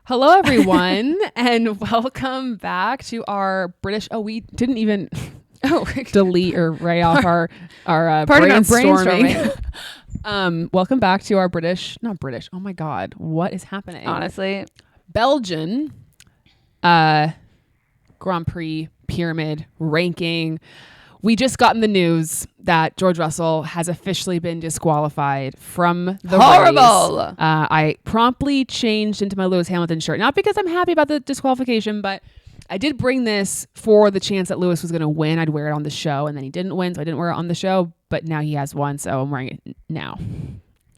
Hello, everyone, and welcome back to our British. Oh, we didn't even delete or write off our brainstorming. Welcome back to our not British. Oh my God, what is happening? Honestly, Belgian Grand Prix pyramid ranking. We just gotten the news that George Russell has officially been disqualified from the horrible race. I promptly changed into my Lewis Hamilton shirt, not because I'm happy about the disqualification, but I did bring this for the chance that Lewis was going to win. I'd wear it on the show, and then he didn't win, so I didn't wear it on the show. But now he has won, so I'm wearing it now.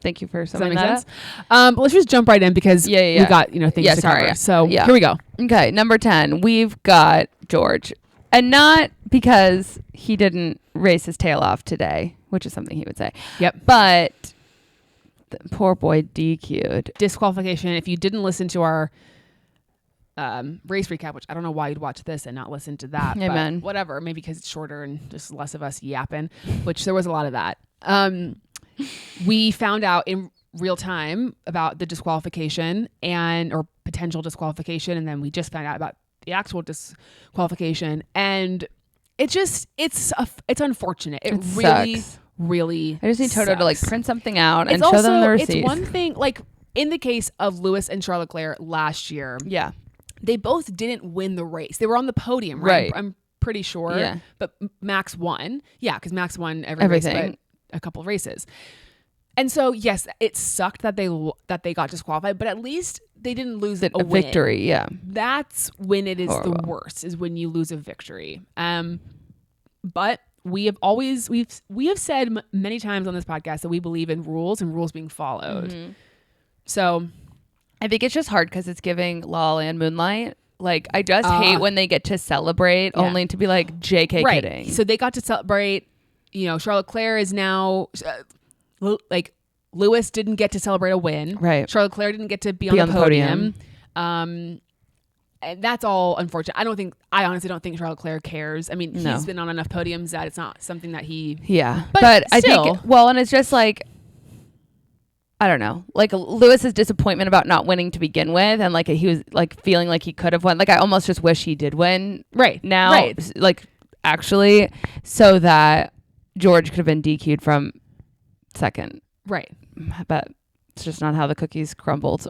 Thank you for Does that make summing sense? But let's just jump right in because we got things to cover. So here we go. Okay, number 10. We've got George. And not because he didn't race his tail off today, which is something he would say. Yep. But the poor boy DQ'd. Disqualification. If you didn't listen to our race recap, which I don't know why you'd watch this and not listen to that. Amen. But whatever. Maybe because it's shorter and just less of us yapping, which there was a lot of that. We found out in real time about the disqualification or potential disqualification. And then we just found out about the actual disqualification, and it's unfortunate. It really sucks. Really I just need Toto to print something out and also, show them the receipts. It's one thing, in the case of Lewis and Charles Leclerc last year, they both didn't win the race. They were on the podium, right? I'm pretty sure. Yeah. But Max won. Yeah, because Max won everything. Race, but a couple of races. And so, yes, it sucked that they got disqualified, but at least they didn't lose a victory. Yeah, that's when it is the worst. Is when you lose a victory. But we have said many times on this podcast that we believe in rules and rules being followed. Mm-hmm. So, I think it's just hard because it's giving La La Land Moonlight. I just hate when they get to celebrate only to be like, JK kidding. So they got to celebrate. Charles Leclerc is now. Lewis didn't get to celebrate a win. Right. Charles Leclerc didn't get to be on the podium. And that's all unfortunate. I honestly don't think Charles Leclerc cares. I mean, he's been on enough podiums that it's not something that he... Yeah. But I think... Well, and it's just I don't know. Lewis's disappointment about not winning to begin with, and he was feeling like he could have won. I almost just wish he did win. Right. Now. Right. Actually, so that George could have been DQ'd from second. Right. But it's just not how the cookies crumbled.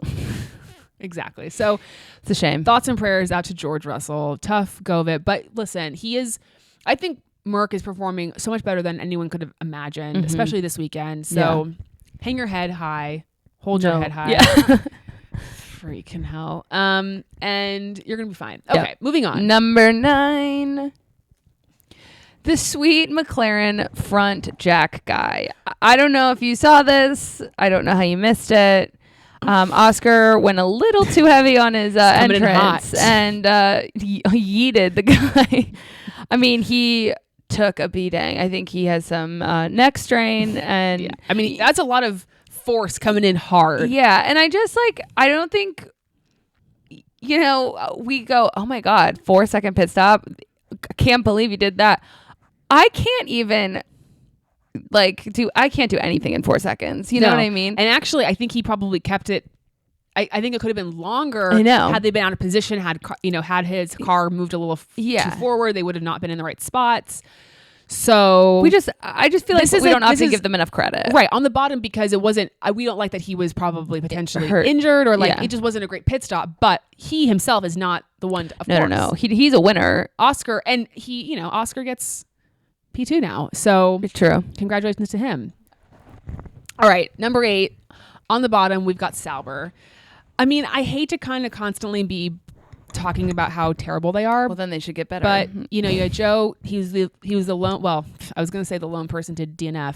Exactly. So it's a shame. Thoughts and prayers out to George Russell. Tough go of it. But listen, I think Merc is performing so much better than anyone could have imagined, especially this weekend. So hang your head high. Hold your head high. Yeah. Freaking hell. And you're going to be fine. Okay, moving on. Number 9. The sweet McLaren front jack guy. I don't know if you saw this. I don't know how you missed it. Oscar went a little too heavy on his entrance and yeeted the guy. I mean, he took a beating. I think he has some neck strain. And I mean, that's a lot of force coming in hard. Yeah. And I just I don't think, we go, oh my God, 4-second pit stop. I can't believe you did that. I can't even I can't do anything in 4 seconds. You know what I mean? And actually, I think he probably kept it. I think it could have been longer. I know. Had they been out of position, had his car moved a little too forward, they would have not been in the right spots. So I just feel like we don't often give them enough credit. Right. On the bottom, because it wasn't, we don't like that he was probably potentially injured or it just wasn't a great pit stop, but he himself is not the one of course. No. He's a winner. Oscar, and Oscar gets P2 now. So it's true. Congratulations to him. All right. Number 8 on the bottom, we've got Sauber. I mean, I hate to kind of constantly be talking about how terrible they are. Well, then they should get better. But you had Joe. He was the lone. Well, I was going to say the lone person to DNF.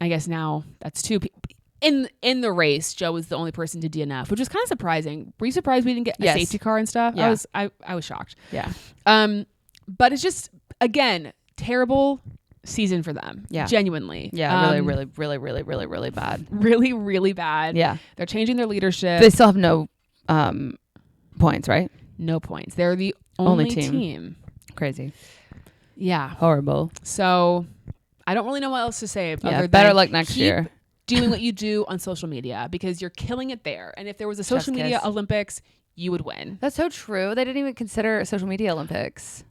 I guess now that's 2 people in the race. Joe was the only person to DNF, which was kind of surprising. Were you surprised we didn't get a safety car and stuff? Yeah. I was shocked. Yeah. But it's just again terrible season for them. Yeah. Genuinely. Yeah. Really bad. Really, really bad. Yeah. They're changing their leadership. They still have no points, right? No points. They're the only team. Crazy. Yeah. Horrible. So I don't really know what else to say. Yeah. Better luck next year. doing what you do on social media because you're killing it there. And if there was a social media Olympics, you would win. That's so true. They didn't even consider a social media Olympics.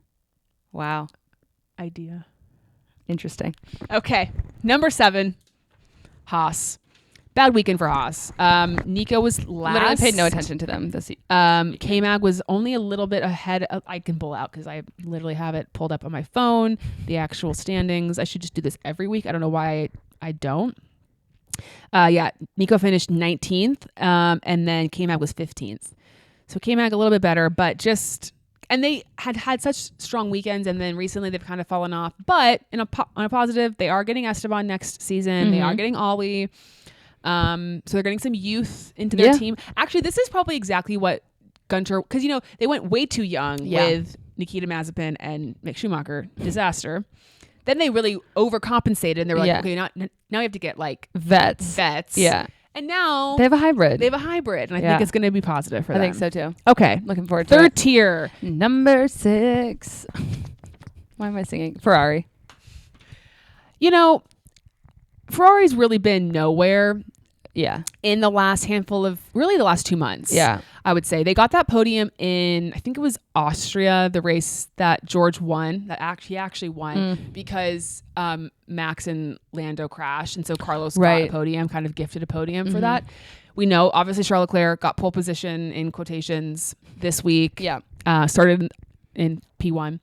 Wow. Idea. Interesting. Okay. Number 7, Haas. Bad weekend for Haas. Nico was last. Literally paid no attention to them this K-Mag was only a little bit ahead of, I can pull out because I literally have it pulled up on my phone, the actual standings. I should just do this every week. I don't know why I don't. Nico finished 19th, and then K-Mag was 15th. So K-Mag a little bit better, but and they had such strong weekends, and then recently they've kind of fallen off. But on a positive, they are getting Esteban next season. They are getting Ollie. So they're getting some youth into their team. Actually, this is probably exactly what Gunter, because they went way too young with Nikita Mazepin and Mick Schumacher. Disaster. Then they really overcompensated, and they were like, okay, now we have to get like vets. Yeah. And now they have a hybrid. And I think it's going to be positive for them. I think so too. Okay. Looking forward to it. Third tier. Number 6. Why am I singing? Ferrari. Ferrari's really been nowhere. Yeah. In the last handful of, really the last 2 months. Yeah. I would say. They got that podium in, I think it was Austria, the race that George won, that he actually won because Max and Lando crashed. And so Carlos got a podium, kind of gifted a podium for that. We know, obviously, Charles Leclerc got pole position in quotations this week. Yeah. Started in P1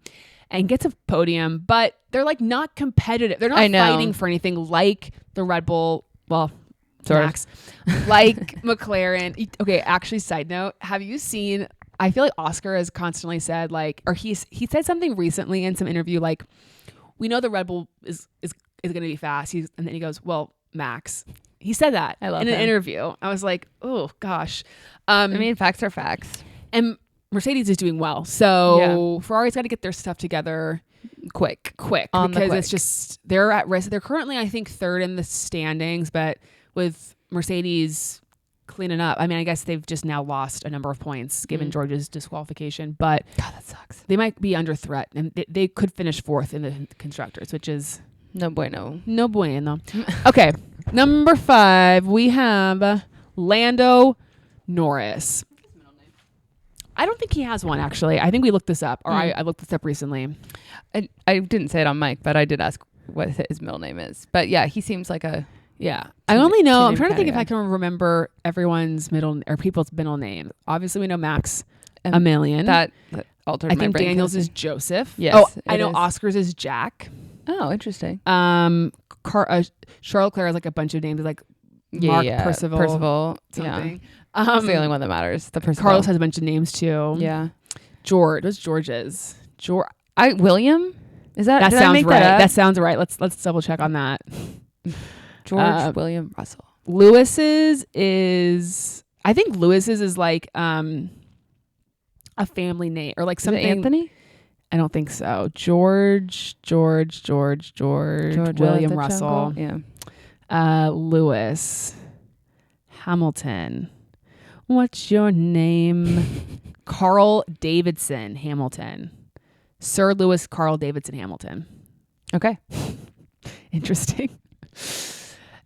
and gets a podium, but they're like not competitive. They're not fighting for anything like the Red Bull. Well, Max, like McLaren. Okay, actually, side note, have you seen, I feel like Oscar has constantly said he said something recently in some interview, like, we know the Red Bull is going to be fast. And then he goes, well, Max. He said that in an interview. I was like, oh gosh. Facts are facts. And Mercedes is doing well. So Ferrari's got to get their stuff together quick because it's just, they're at risk. They're currently, I think, 3rd in the standings, but with Mercedes cleaning up, I guess they've just now lost a number of points given George's disqualification, but God, that sucks. They might be under threat, and they could finish 4th in the constructors, which is no bueno. Okay, number 5, we have Lando Norris. I don't think he has one, actually. I think we looked this up, or I looked this up recently. I didn't say it on mic, but I did ask what his middle name is. But yeah, he seems like a... Yeah. I only know, I'm trying to think if I can remember everyone's people's middle name. Obviously, we know Max a million. That altered my brain. I think Daniel's is Joseph. Yes. Oh, I know Oscar's is Jack. Oh, interesting. Charles Leclerc has like a bunch of names, like Mark Percival. Something. Yeah. It's the only one that matters. The Percival. Carlos has a bunch of names too. Yeah. George. What's George's? William? Is that? That sounds right. That sounds right. Let's double check on that. George William Russell. Lewis's is, I think Lewis's is like a family name or like something. Is it Anthony? I don't think so. George William Russell. Yeah. Lewis Hamilton. What's your name? Carl Davidson Hamilton. Sir Lewis Carl Davidson Hamilton. Okay. Interesting.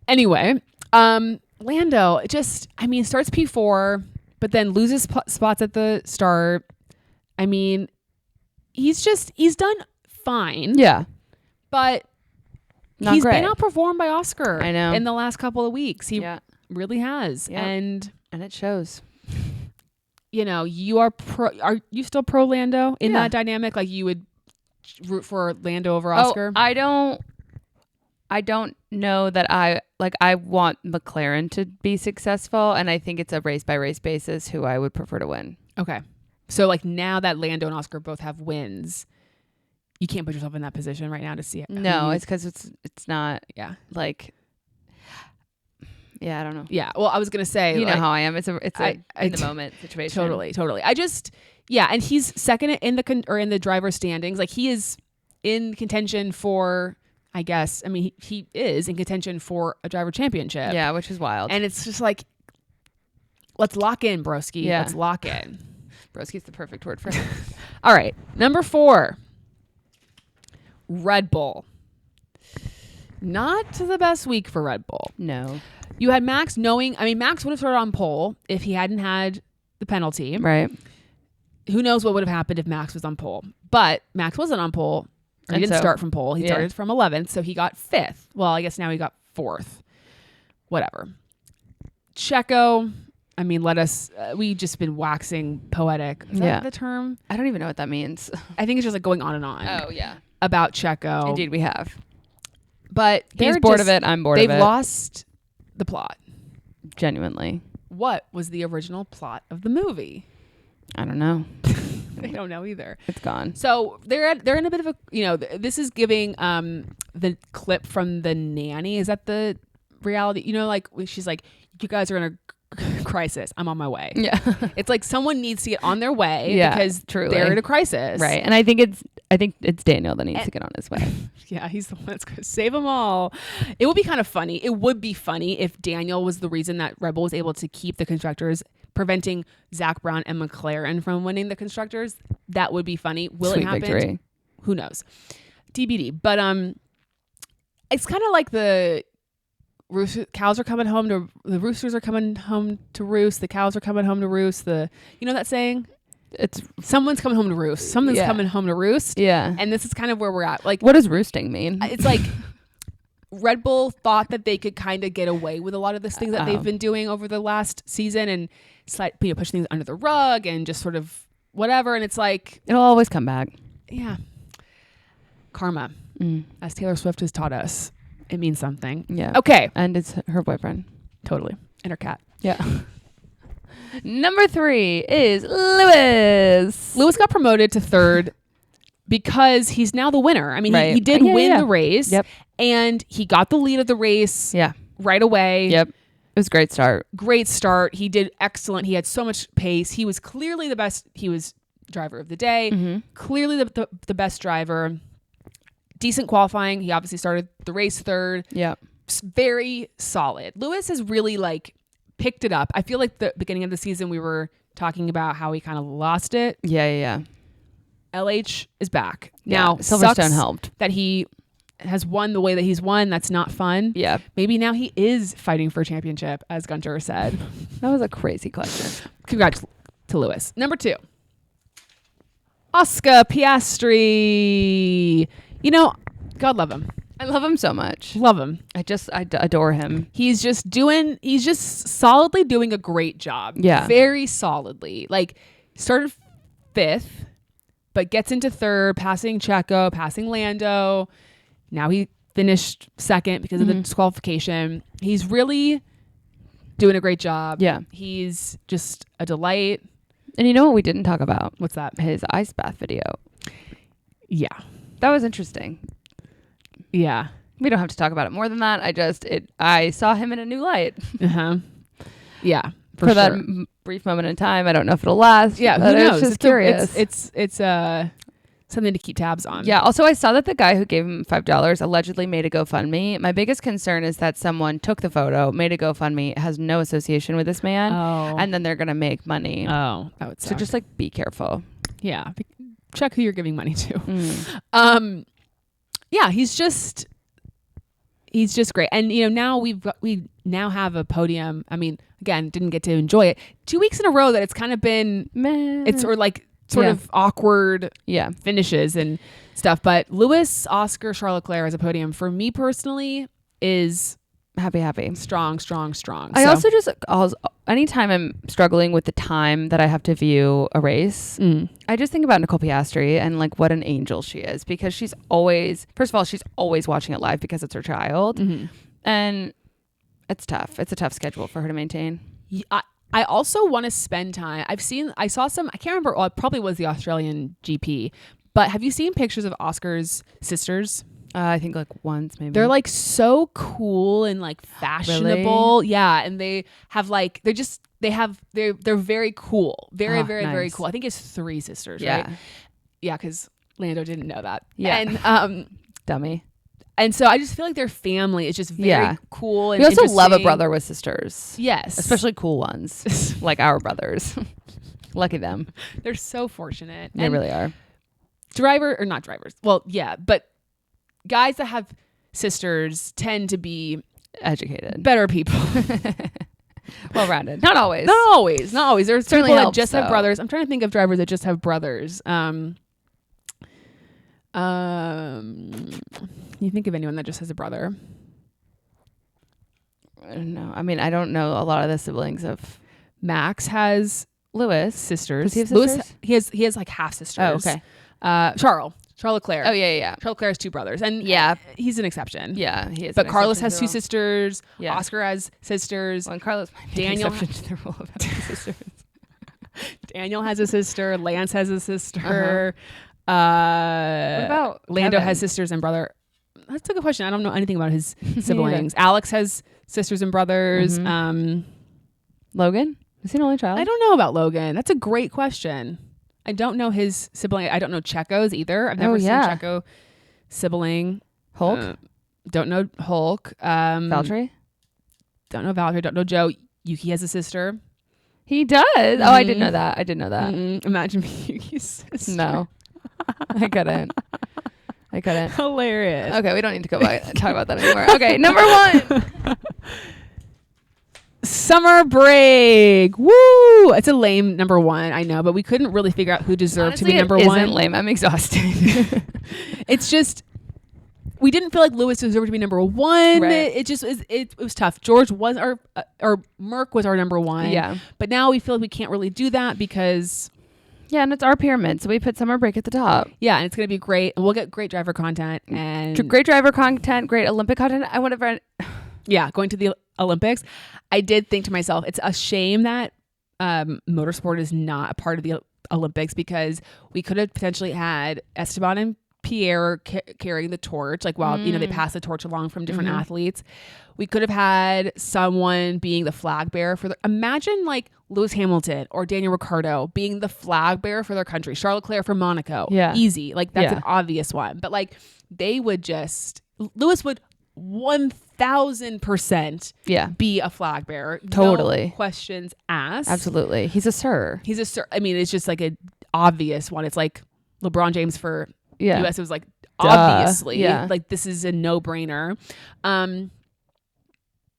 Anyway, Lando just, starts P4, but then loses spots at the start. He's done fine. Yeah. But he's been outperformed by Oscar. I know. In the last couple of weeks. He really has. Yeah. And it shows. Are you still pro Lando in that dynamic? Like you would root for Lando over Oscar? I don't know that I want McLaren to be successful, and I think it's a race by race basis who I would prefer to win. Okay. So now that Lando and Oscar both have wins, you can't put yourself in that position right now to see it. No, it's because it's not. Yeah. I don't know. Yeah. Well, I was gonna say, how I am. It's a in the moment situation. Totally. And he's second in the driver standings. Like he is in contention for. I guess. He is in contention for a driver championship. Yeah, which is wild. And it's just like, let's lock in, broski. Yeah. Let's lock in. Broski's the perfect word for him. All right. Number 4, Red Bull. Not the best week for Red Bull. No. You had Max Max would have started on pole if he hadn't had the penalty. Right. Who knows what would have happened if Max was on pole? But Max wasn't on pole. He didn't start from pole. He started from 11th, so he got 5th. Well, I guess now he got 4th. Whatever. Checo, we just been waxing poetic. Is that the term? I don't even know what that means. I think it's just like going on and on. Oh, yeah. About Checo. Indeed, we have. But he's bored of it. I'm bored of it. They've lost the plot. Genuinely. What was the original plot of the movie? I don't know. They don't know either. It's gone. So they're in a bit of a, this is giving the clip from The Nanny. Is that the reality? Like she's like, you guys are in a crisis. I'm on my way. Yeah. It's like someone needs to get on their way because truly. they're in a crisis. Right. And I think it's Daniel that needs to get on his way. Yeah, he's the one that's going to save them all. It would be kind of funny. It would be funny if Daniel was the reason that Red Bull was able to keep the constructors, preventing Zach Brown and McLaren from winning the constructors. That would be funny. Will Sweet it happen? Victory. Who knows? TBD. But it's kind of like the cows are coming home to the roosters are coming home to roost. The cows are coming home to roost. That saying? It's someone's coming home to roost. Something's coming home to roost. Yeah. And this is kind of where we're at. Like, what does roosting mean? It's like Red Bull thought that they could kind of get away with a lot of this things that they've been doing over the last season and push things under the rug and just sort of whatever. And it's like, it'll always come back. Yeah. Karma, as Taylor Swift has taught us, it means something. Yeah. Okay. And it's her boyfriend. Totally. And her cat. Yeah. Number 3 is Lewis. Lewis got promoted to 3rd because he's now the winner. He did win the race. Yep. And he got the lead of the race right away. Yep. It was a great start. Great start. He did excellent. He had so much pace. He was clearly the best. He was driver of the day. Mm-hmm. Clearly the best driver. Decent qualifying. He obviously started the race 3rd. Yeah. Very solid. Lewis has really picked it up. I feel like the beginning of the season we were talking about how he kind of lost it. Yeah. LH is back. Yeah. Now, Silverstone helped. That he has won the way that he's won. That's not fun. Yeah. Maybe now he is fighting for a championship, as Gunter said. That was a crazy question. Congrats to Lewis. Number 2. Oscar Piastri. God love him. I love him so much. Love him. I adore him. He's just solidly doing a great job. Yeah. Very solidly. Started 5th, but gets into 3rd, passing Checo, passing Lando. Now he finished 2nd because of the disqualification. He's really doing a great job. Yeah. He's just a delight. And you know what we didn't talk about? What's that? His ice bath video. Yeah. That was interesting. Yeah. We don't have to talk about it more than that. I saw him in a new light. Uh-huh. Yeah. For that brief moment in time. I don't know if it'll last. Yeah. Who knows? It's just curious. It's something to keep tabs on. Yeah. Also, I saw that the guy who gave him $5 allegedly made a GoFundMe. My biggest concern is that someone took the photo, made a GoFundMe, has no association with this man, and then they're going to make money. Oh, that would suck. So just be careful. Yeah. Check who you're giving money to. Yeah, he's just great. And now we now have a podium. Again, didn't get to enjoy it 2 weeks in a row that it's kind of been meh. It's sort of awkward finishes and stuff. But Lewis, Oscar, Charles Leclerc as a podium for me personally is happy. Strong. I also just anytime I'm struggling with the time that I have to view a race, I just think about Nicole Piastri and what an angel she is, because she's always watching it live because it's her child, and it's tough. It's a tough schedule for her to maintain. I also want to spend time. I saw some. I can't remember. Well, it probably was the Australian GP. But have you seen pictures of Oscar's sisters? I think once maybe. They're so cool and fashionable. Really? Yeah, and they have they're very cool. Very nice. very cool. I think it's 3 sisters, yeah. right? Yeah, cuz Lando didn't know that. Yeah. And dummy. And so I just feel like their family is just very cool and we also love a interesting. brother with sisters. Yes. Especially cool ones. Like our brothers. Lucky them. They're so fortunate. They really are. Not drivers. Well, yeah, but guys that have sisters tend to be educated, better people. well-rounded. Not always. Not always. There's Certainly people that helps, just have though. brothers. I'm trying to think of drivers that just have brothers. You think of anyone that just has a brother? I don't know. I mean, I don't know a lot of the siblings of Max has Lewis. sisters. Does he have Lewis, sisters? he has like half sisters. Oh, okay. Charles Leclerc. Oh, yeah. Charles Leclerc has two brothers, and Yeah. He's an exception. Yeah, he is. But an Carlos exception has to the two rule. sisters. Yeah. Oscar has sisters. Well, and Carlos might be Daniel- an exception to the rule of having sisters. Daniel has a sister. Lance has a sister. What about Lando Kevin? has sisters and brother. That's a good question. I don't know anything about his siblings. Alex has sisters and brothers. Logan? Is he an only child? I don't know about Logan. That's a great question. I don't know his sibling. I don't know Checo's either. I've never seen Checo sibling. Hulk? Don't know Hulk. Valtteri? Don't know Valtteri. Don't know Joe. Yuki has a sister. He does. Oh, I didn't know that. Imagine Yuki's sister. No. I couldn't. Hilarious. Okay, we don't need to talk about that anymore. Okay, number 1. Summer break. Woo! It's a lame number 1, I know, but we couldn't really figure out who deserved Honestly, to be number it 1. isn't lame. I'm exhausted. It's just we didn't feel like Lewis deserved to be number 1. Right. It was tough. George was our or Merck was our number 1. Yeah. But now we feel like we can't really do that because Yeah, and it's our pyramid, so we put summer break at the top. yeah, and it's gonna be great. And we'll get great driver content and Great driver content, great Olympic content. I would have yeah, going to the Olympics. I did think to myself, it's a shame that motorsport is not a part of the Olympics because we could have potentially had Esteban and Pierre carrying the torch, like while they pass the torch along from different athletes. We could have had someone being the flag bearer for imagine like Lewis Hamilton or Daniel Ricciardo being the flag bearer for their country. Charles Leclerc for Monaco. Yeah. Easy. Like that's an obvious one. But like Lewis would 1000% be a flag bearer. Totally. No questions asked. Absolutely. He's a sir. He's a sir. I mean, it's just like an obvious one. It's like LeBron James for US. It was like, obviously, like this is a no-brainer.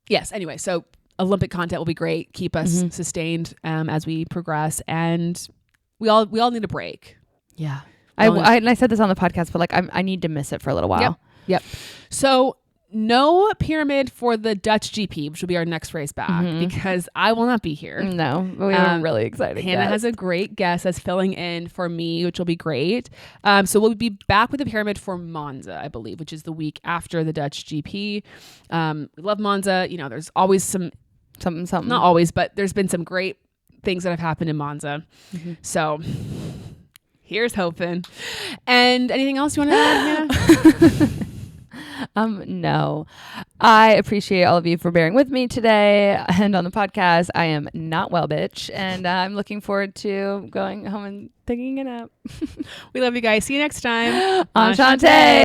Yes. Anyway, so Olympic content will be great. Keep us sustained as we progress. And we all need a break. Yeah. I said this on the podcast, but like I need to miss it for a little while. Yep. So no pyramid for the Dutch GP, which will be our next race back because I will not be here. No, but we are really excited. Hannah has a great guest that's filling in for me, which will be great. So we'll be back with the pyramid for Monza, I believe, which is the week after the Dutch GP. We love Monza. There's always something. Not always, but there's been some great things that have happened in Monza. So here's hoping. And anything else you want to add, Hannah? No. I appreciate all of you for bearing with me today and on the podcast. I am not well, bitch, and I'm looking forward to going home and taking a nap. We love you guys. See you next time. Enchante.